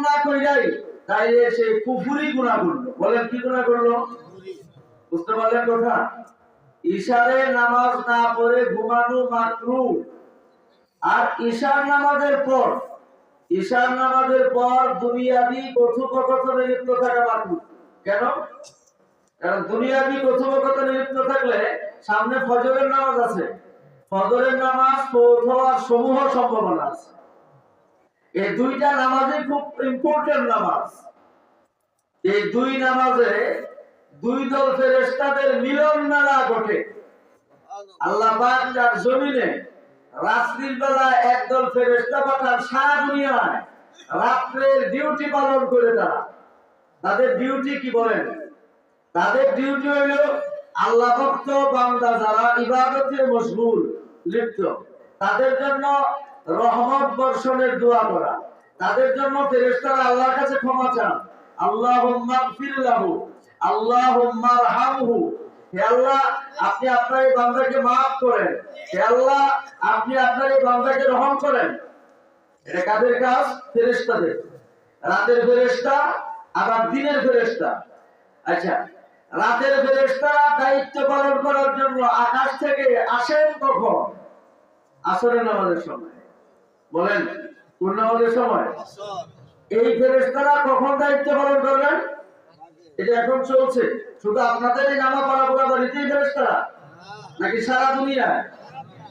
না কইরাই তাইলে সে কুফরি গুনাহ করলো। বলেন কি গুনাহ করলো? বুঝতে পারলেন কথা? ইশারে নামাজ না পড়ে ঘুমানো মাকরুহ। আর ঈশার নামাজের পর দুনিয়াবি কথোপকথনে লিপ্ত থাকা মাকরুহ। কেন? কারণ দুনিয়াবি কথোপকথনে লিপ্ত থাকলে সামনে ফজরের নামাজ আছে, ফজরের নামাজ পৌঁছ হওয়ার সমূহ সম্ভাবনা আছে। এই দুইটা নামাজই খুব ইম্পর্টেন্ট নামাজ। এই দুই নামাজে দুই দল ফেরেশতাদের মিলন মেলা ঘটে। আল্লাহ পাক তার জমিনে রাত্রির বেলা একদল ফেরেশতা পাঠান সারা দুনিয়ায় রাত্রের ডিউটি পালন করে। তাদের ডিউটি কি বলেন? তাদের ডিউটি হইল আল্লাহ ভক্ত বান্দা যারা ইবাদতে মশগুল লিপ্ত তাদের জন্য রহমত বর্ষণের দোয়া করা। তাদের জন্য ফেরেশতারা আল্লাহর কাছে ক্ষমা চান, আল্লাহুম্মা গফির লাহু, আল্লাহুম্মা আরহামহু। হে আল্লাহ, আপনি আপনার এই বান্দাকে maaf করেন। হে আল্লাহ, আপনি আপনার এই বান্দাকে রহম করেন। এটা কাদের কাজ? ফেরেশতাদের। রাতের ফেরেশতা আবার দিনের ফেরেশতা। আচ্ছা, রাতের ফেরেশতারা দায়িত্ব পালন করার জন্য আকাশ থেকে আসেন কখন? আসরের নামাজের সময়। বলেন কোন নামাজের সময়? এই ফেরেশতারা কখন দায়িত্ব পালন করবেন? এটা এখন চলছে। শুধু আপনাদের এই নামা পাড়া বাড়িতেই ফেরেশতারা নাকি সারা দুনিয়ায়?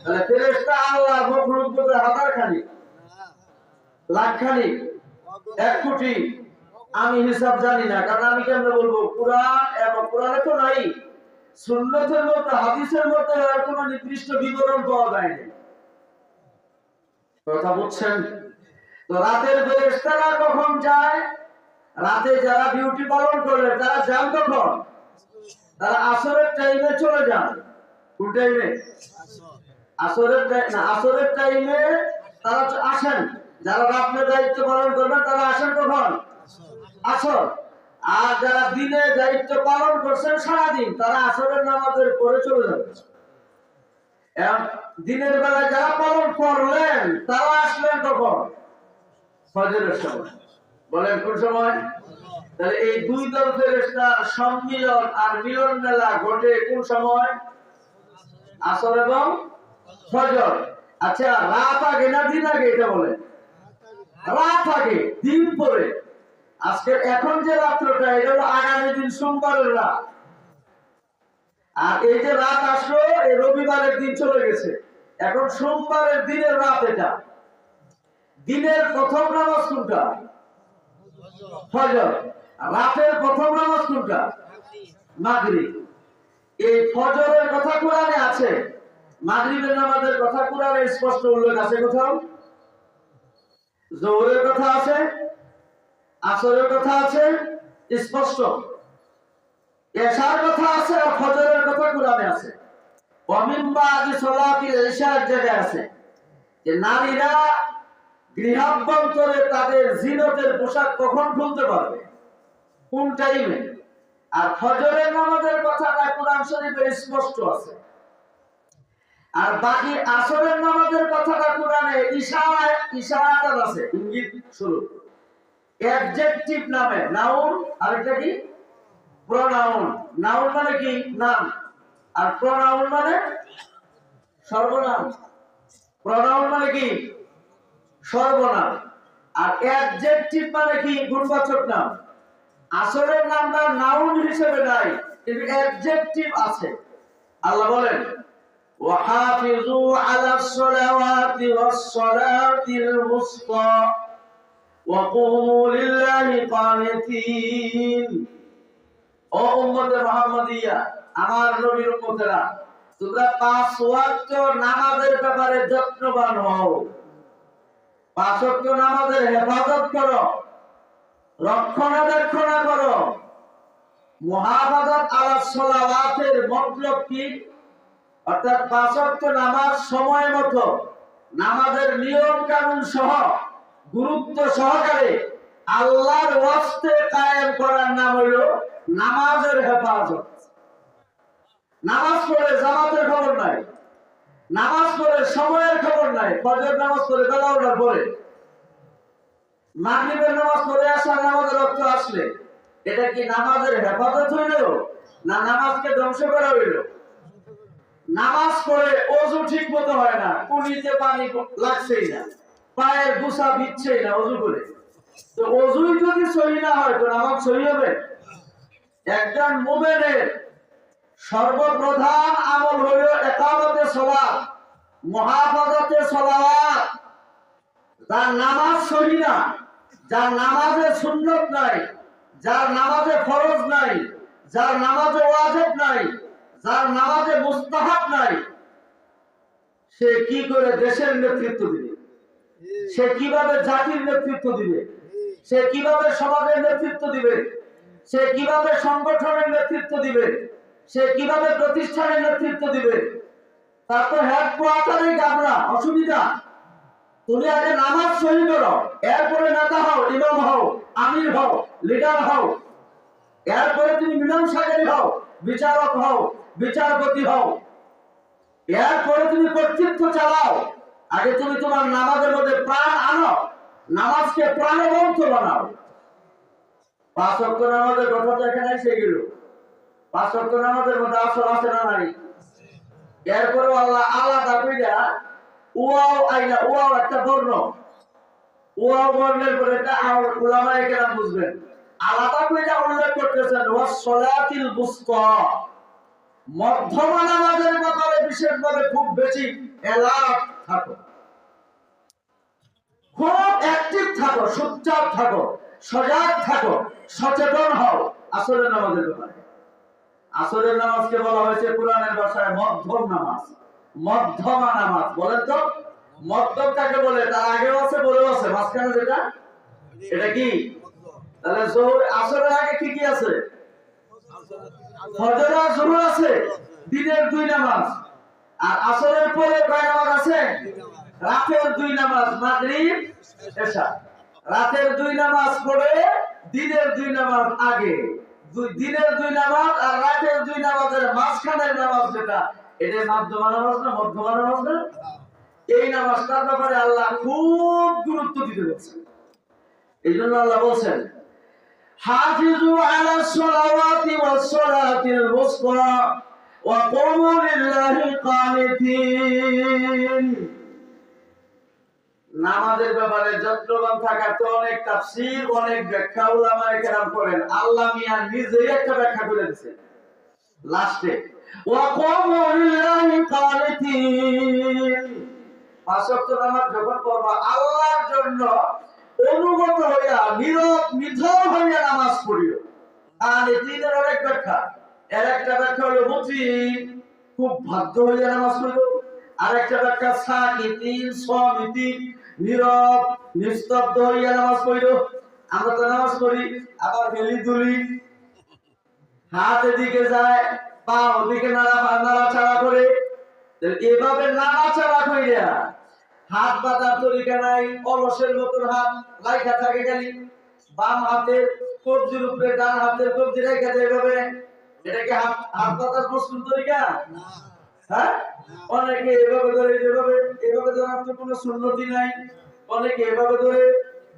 তাহলে ফেরেশতা আল্লাহ মখলুক বলতে হাজার খানিক, লাখ খানিক, 1 কোটি। আমি হিসাব জানি না, কারণ আমি কেমনে বলবো? কোরআন এবং কোরআনে তো নাই, সুন্নতের মধ্যে হাদিসের মধ্যে আর কোনো নির্দিষ্ট বিবরণ পাওয়া যায়নি। কথা বুঝছেন? তো রাতের ফেরেশতারা কখন যায়? রাতে যারা ডিউটি পালন করে তারা যান কখন? তারা আসরের টাইমে চলে যান। কোন টাইমে? আসরের টাইমে তারা আসেন। যারা রাতের দায়িত্ব পালন করবেন তারা আসেন কখন? আসর। আর যারা দিনে দায়িত্ব পালন করছেন সারাদিন তারা আসরের নামাজের পরে চলে যাবেন। দিনের বেলায় যারা পালন করলেন তারা আসলেন কখন? ফজরের সময়। বলেন কোন সময়? তাহলে এই দুই দল ফেরেশতার সম্মিলন আর মিলন মেলা ঘটে কোন সময়? আসর এবং ফজর। আচ্ছা, রাত আগে না দিন আগে? এটা বলেন। রাত আগে, দিন পরে। আজকে এখন যে রাত্রটা এটা হলো আগামী দিন সোমবারের রাত। আর এই যে রাত আসলো এই রবিবারের দিন চলে গেছে, এখন সোমবারের দিনের রাত। এটা দিনের প্রথম নামাজ কোনটা? ফজর। রাতের প্রথম নামাজ কোনটা? মাগরিব। এই ফজরের কথা কোরআনে আছে, মাগরিবের নামাজের কথা কোরআনে স্পষ্ট উল্লেখ আছে কোথাও? যোহরের কথা আছে, আসরের কথা আছে স্পষ্ট, এশার কথা আছে, আর ফজরের কথা কোরআনে আছে। ওয়ামিন বাদি সালাতিল ইশার জায়গায় আছে যে নারীরা গৃহাভ্যন্তরে তাদের জিনতের পোশাক কখন খুলতে পারবে, কোন টাইমে। আর ফজরের নামাজের কথাটা কোরআন শরীফে স্পষ্ট আছে। আর বাকি আসরের নামাজের কথাটা কোরআনে ইশারাত আছে, ইঙ্গিত স্বরূপ। অ্যাডজেক্টিভ নামে নাউন, আর এটা কি? প্রোনাউন। নাউন মানে কি? নাম। আর প্রোনাউন মানে সর্বনাম। প্রোনাউন মানে কি? সর্বনাম। আর অ্যাডজেক্টিভ মানে কি? গুণবাচক নাম। আসরের নামটা নাউন হিসেবে নাই, কিন্তু অ্যাডজেক্টিভ আছে। আল্লাহ বলেন ওয়াহাফিজু আলাস সালাওয়াতি ওয়াস সালাতিল মুসতা ওয়া কুমু লিল্লাহি কানিতিন। ও উম্মতে মুহাম্মাদিয়া, আমার নবীর উম্মতেরা, তোমরা 5 ওয়াক্ত নামাজের ব্যাপারে যত্নবান হও। 5 ওয়াক্ত নামাজের হেফাজত করো, রক্ষণাবেক্ষণ করো। মুহাফাজাত আলাস সালাওয়াতের মতলব কি? অর্থাৎ 5 ওয়াক্ত নামাজ সময় মতো, নামাজের নিয়ম কানুন সহ গুরুত্ব সহকারে আল্লাহর ওয়াস্তে কায়েম করার নাম হলো নামাজের হেফাজত। নামাজ পড়ে জামাতের খবর নাই, নামাজ পড়ে সময়ের খবর নাই, ফজর নামাজ পড়ে বেলা ওঠার পরে, মাগরিবের নামাজ পড়ে আসার নামাজের রক্ত আসলে এটা কি নামাজের হেফাজত হইল না নামাজকে ধ্বংস করা হইল? নামাজ পড়ে ওযু ঠিক মতো হয় না, কুলিতে পানি লাগছেই না, পায়ের গুছা ভিজছেই না ওযু করে। তো ওযুই যদি সহি না হয় তো নামাজ সহি হবে? একজন মুমিনের সর্বপ্রধান আমল হলো ইকামতে সালাত, মুহাফাজাতে সালাওয়াত। যার নামাজ সহি না, যার নামাজে সুন্নত নাই, যার নামাজে ফরজ নাই, যার নামাজে ওয়াজিব নাই, যার নামাজে মুস্তাহাব নাই, সে কি করে দেশের নেতৃত্ব দিবে? সে কিভাবে জাতির নেতৃত্ব দিবে? সে কিভাবে সমাজের নেতৃত্ব দিবে? সে কিভাবে সংগঠনের নেতৃত্ব দিবে? সে কিভাবে প্রতিষ্ঠানের নেতৃত্ব দিবে? তার তো হেডকোয়ার্টারেই গাবনা, অসুবিধা। তুমি আগে নামাজ সহি করো, এরপরে নেতা হও, ইমাম হও, আমির হও, লিডার হও, এরপরে তুমি মীমাংসাকারী হও, বিচারক হও, বিচারপতি হও, এরপরে তুমি কর্তৃত্ব চালাও। আগে তুমি তোমার নামাজের মধ্যে প্রাণ আনো, নামাজকে প্রাণবন্ত বানাও। 5 ওয়াক্ত নামাজের কথা তো এখানে এসে গেল। 5 ওয়াক্ত নামাজের মধ্যে আসল আছে না নাই? এরপরে আল্লাহ আলাদা কইরা ওয়াও আইনা, ওয়াও একটা বর্ণ, ওয়াও বর্ণের পরে এটা উলামায়ে কেরাম বুঝবেন, আলাদা কইরা উল্লেখ করতেছেন ওয়াস সালাতিল বুসতা। মধ্যমা নামাজের ব্যাপারে বিশেষভাবে খুব বেশি এলার্ট থাকো, খুব অ্যাক্টিভ থাকো, সোচ্চার থাকো, সজাগ থাকো, সচেতন হও আসরের নামাজের ব্যাপারে। আসরের নামাজকে বলা হয়েছে কোরআনের ভাষায় মধ্যম নামাজ, মধ্যমা নামাজ। বলেন তো মধ্যম কাকে বলে? তার আগেও আছে, পরেও আছে, মাঝখানে যেটা, এটা কি? তাহলে যোহর আসরের আগে কি কি আছে? ফজর আর যোহর আছে, দিনের 2 নামাজ। আর আসরের পরে কয় নামাজ আছে? রাতের 2 নামাজ, মাগরিব এশা। রাতের 2 নামাজ পড়ে দিনের 2 নামাজ আগে, দিনের 2 নামাজ আর রাতের 2 নামাজের মাঝখানের নামাজ যেটা, এটা মধ্যমা নামাজ না? মধ্যমা নামাজ না? এই নামাজটার ব্যাপারে আল্লাহ খুব গুরুত্ব দিতে বলছেন। এই জন্য আল্লাহ বলছেন হাফিজু আলাস সালাওয়াতি ওয়াস সালাতিল বুসতা ওয়া কুমু লিল্লাহি কানিতিন। নামাজের ব্যাপারে যত্নবান থাকার তো অনেক তাফসীর, অনেক ব্যাখ্যা উলামায়ে কেরাম করেন। আল্লাহ মিয়া নিজেই একটা ব্যাখ্যা করে দিয়েছেন লাস্টে, ওয়া কুমু লিল্লাহি কানিতিন। 5 ওয়াক্ত নামাজ যখন পড়বা আল্লাহর জন্য অনুগত হইয়া, নীরব নিথর হইয়া নামাজ পড়িও। আর এই তিনের অনেক ব্যাখ্যা। এর একটা ব্যাখ্যা হলো মুতিন, খুব বাধ্য হইয়া নামাজ পড়িও। আর একটা ব্যাখ্যা সাকিতিন, সমিতিন, নীরব নিস্তব্ধ হইয়া নামাজ পড়িও। আমরা তো নামাজ পড়ি আবার হেলি দুলি, হাত এদিকে যায়, পা ওদিকে নাড়াচাড়া করে। এভাবে নাড়াচাড়া কইরা হাত বাঁধার তরিকা নাই, অলসের মতন হাত রাইখা থাকে খালি, বাম হাতের কবজির উপরে ডান হাতের কবজি রাইখা যায় এভাবে। এটা কি হাত বাঁধার প্রস্তুত তরিকা? হ্যাঁ, অনেকে এভাবে ধরে, এভাবে এভাবে ধরার তো কোনো সুন্নতি নাই। অনেকে এভাবে ধরে,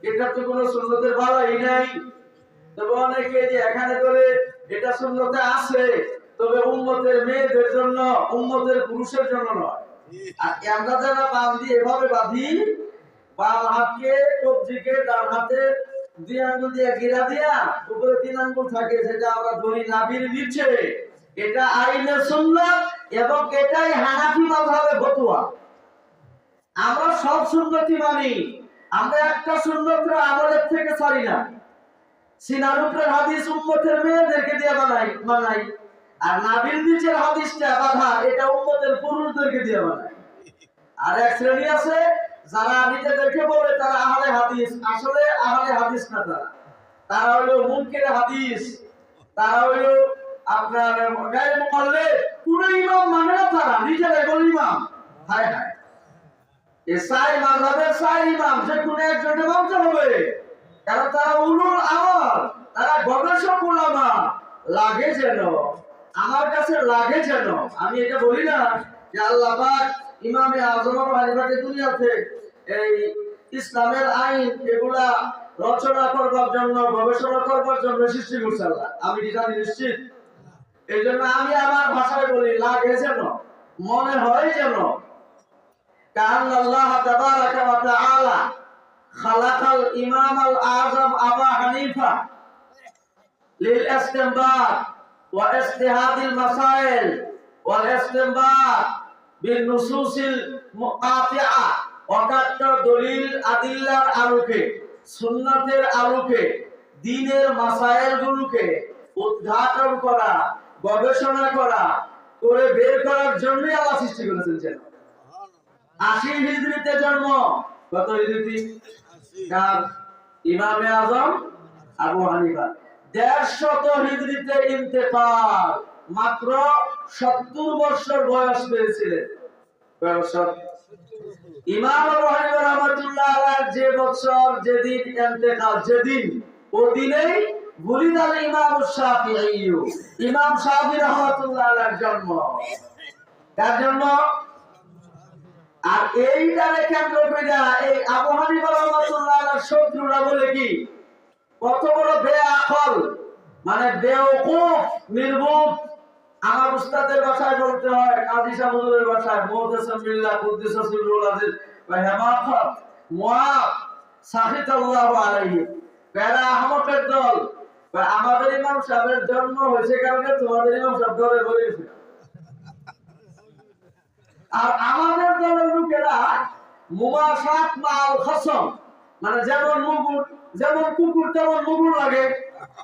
এটার তো কোনো সুন্নতের বালাই নাই। তবে অনেকে যে এখানে ধরে, এটা সুন্নতে আছে, তবে উম্মতের মেয়েদের জন্য, উম্মতের পুরুষের জন্য নয়। আর আমরা যারা বাঁধি এভাবে বাঁধি, বাম হাতকে কবজিকে ডান হাতে 2 আঙ্গুল দিয়ে গিরা দিয়া উপরে 3 আঙ্গুল থাকে, যেটা আমরা ধরি নাভির নিচে। এটা আইনে সুন্নাত এবং এটাই হানাফি মাযহাবের ফতোয়া। আমরা সব সুন্নতি মানি, আমরা একটা সুন্নতের আমলের থেকে ছাড়ি না। সিনার উপরের হাদিস উম্মতের মেয়েদেরকে দিয়ে বানাই, আর নাভির নিচের হাদিসটা বাঁধা, এটা উম্মতের পুরুষদেরকে দিয়ে বানাই। আর এক শ্রেণী আছে যারা নিজেদেরকে বলে তারা আহলে হাদিস, আসলে আহলে হাদিস না। তারা হলো মুনকির হাদিস, তারা হলো আপনার গায়ে মুকাল্লিদ, পুরো ইমাম মানে না, তারা নিজেরাই বলে ইমাম। হায় হায়, এই 4 মাযহাবের 4 ইমাম, যে কোনো একজনের মানতে হবে, কারণ তারা উলুল আমল, তারা গবেষক উলামা। লাগে যেন আমার কাছে, লাগে যেন আমি এটা বলি না যে আল্লাহ পাক ইমামে আযম আবু হানিফাকে দুনিয়াতে এই ইসলামের আইন এগুলা রচনা করবার জন্য, গবেষণা করবার জন্য সৃষ্টি করছে আল্লাহ। আমি কি জানি নিশ্চিত? এই জন্য আমি আমার ভাষায় বলি, লাগে যেন, মনে হয় যেন কান আল্লাহ তাবারাকা ওয়া তাআলা খালাকাল ইমাম আল আযম আবু হানিফা লিল ইসতিনবাত ওয়া ইজতিহাদিল মাসাইল ওয়াল ইসতিনবাত বিন নুসুসিল মুকাতিআ অকাট্য দলিল আদিল্লার আলোকে, সুন্নাতের আলোকে দ্বীনের মাসাইলগুলোকে উদ্ঘাটন করা, গবেষণা করা, করে বের করার জন্য আল্লাহ সৃষ্টি করেছেন। যেন 80 হিজরিতে জন্ম, কত হিজরি? ইমামে আজম আবু হানিফা। 150 হিজরিতে ইন্তেকাল, মাত্র 70 বছর বয়স পেয়েছিলেন। ইমাম আবু হানিফা রাহমাতুল্লাহ আলাইহি যে বছর, যেদিন ইন্তেকাল, যেদিন ওদিনেই বুলিদাল ইমাম শাফিঈ, ইমাম শাফিঈ রাহমাতুল্লাহ আলাইহির জন্ম। তার জন্য আর এইটারে কেন্দ্র করে এই আবু হানিফা রাহমাতুল্লাহ আলাইহির শত্রুরা বলে কি, কত বড় বেআকল, মানে বেওকুফ, নির্বুধ। আমার উস্তাদের ভাষায় বলতে হয়, কাজী শাহ হুজুরের ভাষায়, মুহতাসিম বিল্লাহ কুদ্দিস সিররুল আজিজ ওয়া হিমাকাত মুআব সাখিতাল্লাহু আলাইহি, বেড়া আহমদের দল। আমাদের ইমাম সাহেবের জন্ম হয়েছে কারণে তোমাদের ইমাম সাহেব দলে বলেছে। আর আমাদের দলের লোকেরা মুবাশাত মাল খসম, মানে যেমন মুগুর, যেমন কুকুর তেমন মুগুর লাগে।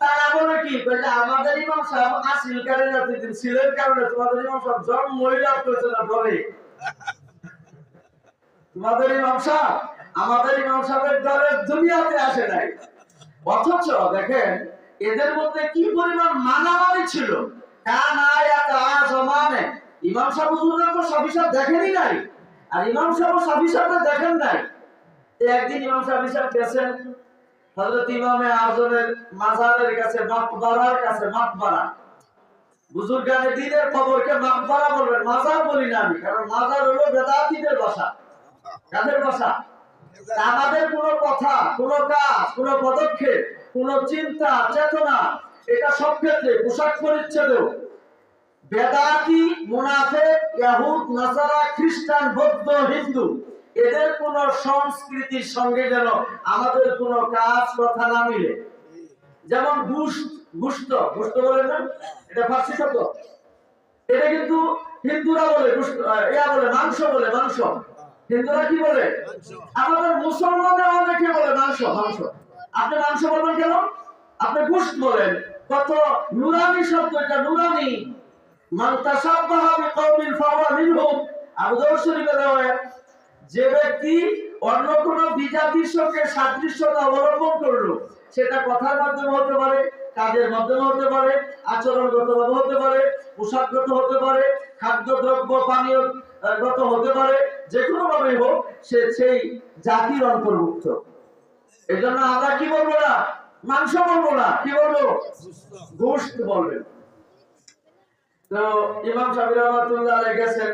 তারা বলে কি, আমাদের ইমাম সাহেব আসিল কারণে ছিলেন কারণে তোমাদের ইমাম সাহেব জন্মই লাভ করেছে না বলে। তোমাদের ইমাম সাহেব আমাদের ইমাম সাহেবের দলের দুনিয়াতে আসে নাই। অথচ দেখেন এদের মধ্যে কি পরিমাণ মানামানি ছিল। ইমাম সাহেব হুজুররা তো শাফি সাহেব দেখেনই নাই, আর ইমাম সাহেব শাফি সাহেব দেখেন নাই। একদিন ইমাম শাফি সাহেব গেছেন হযরত ইমামে আযমের মাজারের কাছে, মাকবারার কাছে। মাকবারা বুজুর্গানে দ্বীনের কবরকে মাকবারা বলবেন, মাজার বলি না আমি, কারণ মাজার হলো বেদাতীদের ভাষা। কাদের ভাষা? আমাদের কোনো কথা, কোনো কাজ, কোনো পদক্ষেপ, কোনো চিন্তা চেতনা, এটা সব ক্ষেত্রে, পোশাক পরিচ্ছদেও বেদাতি, মুনাফিক, ইহুদ, নাসারা, খ্রিস্টান, বৌদ্ধ, হিন্দু, এদের কোন সংস্কৃতির সঙ্গে যেন আমাদের কোন কাজ কথা না মিলে। যেমন গুস্ত বলে না, এটা ফার্সি শব্দ। এটা কিন্তু হিন্দুরা বলে বলে মাংস, বলে মাংস। হিন্দুরা কি বলে? আমাদের মুসলমানরা অনেকে বলে মাংস। আপনি মাংস বলবেন কেন? আপনি গুস্ত বলেন। কত নুরানি শব্দ এটা, নুরানি। মান তাশাব্বাহা বিকওমিন ফাহুয়া মিনহুম। আবু দাউদ শরীফে রয়েছে, যে ব্যক্তি অন্য কোন বিজাতির সঙ্গে সাদৃশ্যতা অবলম্বন করলো, সেটা কথার মাধ্যমে হতে পারে, কাজের মাধ্যমে হতে পারে, আচরণগতভাবে হতে পারে, পোশাকগত হতে পারে, খাদ্যদ্রব্য পানীয়গত হতে পারে, যে কোনো ভাবে হোক সে সেই জাতির অন্তর্ভুক্ত। এই জন্য আমরা কি বলবো না, মাংস বলবো না, কি বলবো? গোশত বলবেন। তো ইমাম শাফিঈ রাহমাতুল্লাহ আলাইহি গেছেন